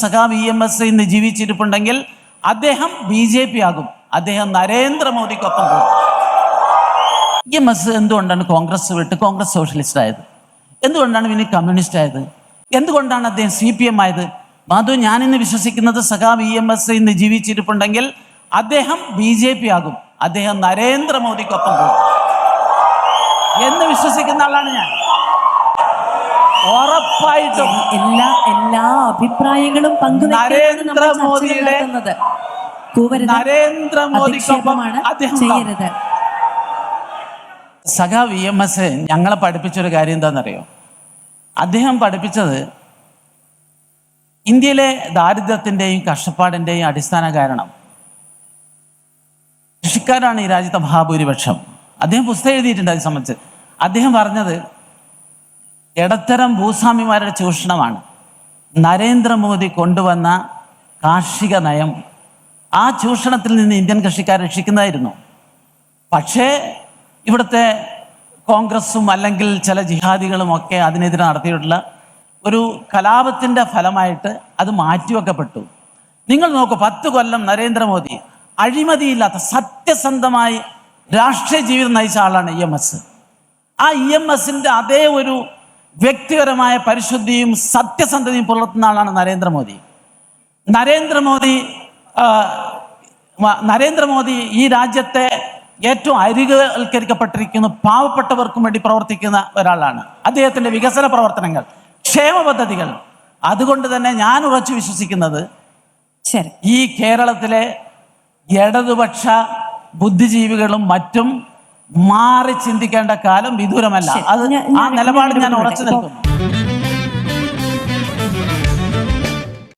സഖാവ് EMS ഇന്ന് ജീവിച്ചിരിപ്പുണ്ടെങ്കിൽ അദ്ദേഹം BJP ആകും, അദ്ദേഹം നരേന്ദ്രമോദിക്കൊപ്പം പോകും. EMS എന്തുകൊണ്ടാണ് കോൺഗ്രസ് വിട്ട് കോൺഗ്രസ് സോഷ്യലിസ്റ്റ് ആയത്? എന്തുകൊണ്ടാണ് പിന്നെ കമ്മ്യൂണിസ്റ്റ് ആയത്? എന്തുകൊണ്ടാണ് അദ്ദേഹം CPM ആയത്? മാധു, ഞാനിന്ന് വിശ്വസിക്കുന്നത് സഖാവ് EMS ഇന്ന് ജീവിച്ചിരിപ്പുണ്ടെങ്കിൽ അദ്ദേഹം BJP ആകും, അദ്ദേഹം നരേന്ദ്രമോദിക്കൊപ്പം പോകും എന്ന് വിശ്വസിക്കുന്ന ആളാണ് ഞാൻ. ഉറപ്പായിട്ടും എല്ലാ അഭിപ്രായങ്ങളും നരേന്ദ്രമോദിക്കൊപ്പം അദ്ദേഹം ചെയ്യരുത്. സഖാവ് EMS ഞങ്ങളെ പഠിപ്പിച്ചൊരു കാര്യം എന്താണെന്നറിയോ? അദ്ദേഹം പഠിപ്പിച്ചത് ഇന്ത്യയിലെ ദാരിദ്ര്യത്തിൻ്റെയും കഷ്ടപ്പാടിൻ്റെയും അടിസ്ഥാന കാരണം കൃഷിക്കാരാണ് ഈ രാജ്യത്തെ മഹാഭൂരിപക്ഷം. അദ്ദേഹം പുസ്തകം എഴുതിയിട്ടുണ്ട് അത് സംബന്ധിച്ച്. അദ്ദേഹം പറഞ്ഞത് ഇടത്തരം ഭൂസ്വാമിമാരുടെ ചൂഷണമാണ്. നരേന്ദ്രമോദി കൊണ്ടുവന്ന കാർഷിക നയം ആ ചൂഷണത്തിൽ നിന്ന് ഇന്ത്യൻ കൃഷിക്കാരെ രക്ഷിക്കുന്നതായിരുന്നു. പക്ഷേ ഇവിടുത്തെ കോൺഗ്രസും അല്ലെങ്കിൽ ചില ജിഹാദികളും ഒക്കെ അതിനെതിരെ നടത്തിയിട്ടുള്ള ഒരു കലാപത്തിൻ്റെ ഫലമായിട്ട് അത് മാറ്റിവെക്കപ്പെട്ടു. നിങ്ങൾ നോക്കൂ, 10 കൊല്ലം നരേന്ദ്രമോദി അഴിമതിയില്ലാത്ത സത്യസന്ധമായി രാഷ്ട്രീയ ജീവിതം നയിച്ച ആളാണ് EMS. ആ EMSൻ്റെ അതേ ഒരു വ്യക്തിപരമായ പരിശുദ്ധിയും സത്യസന്ധതയും പുലർത്തുന്ന ആളാണ് നരേന്ദ്രമോദി. നരേന്ദ്രമോദി ഈ രാജ്യത്തെ ഏറ്റവും അരികവൽക്കരിക്കപ്പെട്ടിരിക്കുന്ന പാവപ്പെട്ടവർക്കും വേണ്ടി പ്രവർത്തിക്കുന്ന ഒരാളാണ്. അദ്ദേഹത്തിൻ്റെ വികസന പ്രവർത്തനങ്ങൾ, ക്ഷേമ പദ്ധതികൾ, അതുകൊണ്ട് തന്നെ ഞാൻ ഉറച്ചു വിശ്വസിക്കുന്നത് ഈ കേരളത്തിലെ ഇടതുപക്ഷ ബുദ്ധിജീവികളും മറ്റും മാറി ചിന്തിക്കേണ്ട കാലം വിദൂരമല്ല. അത് ആ നിലപാട് ഞാൻ ഉറച്ചു നിൽക്കുന്നു.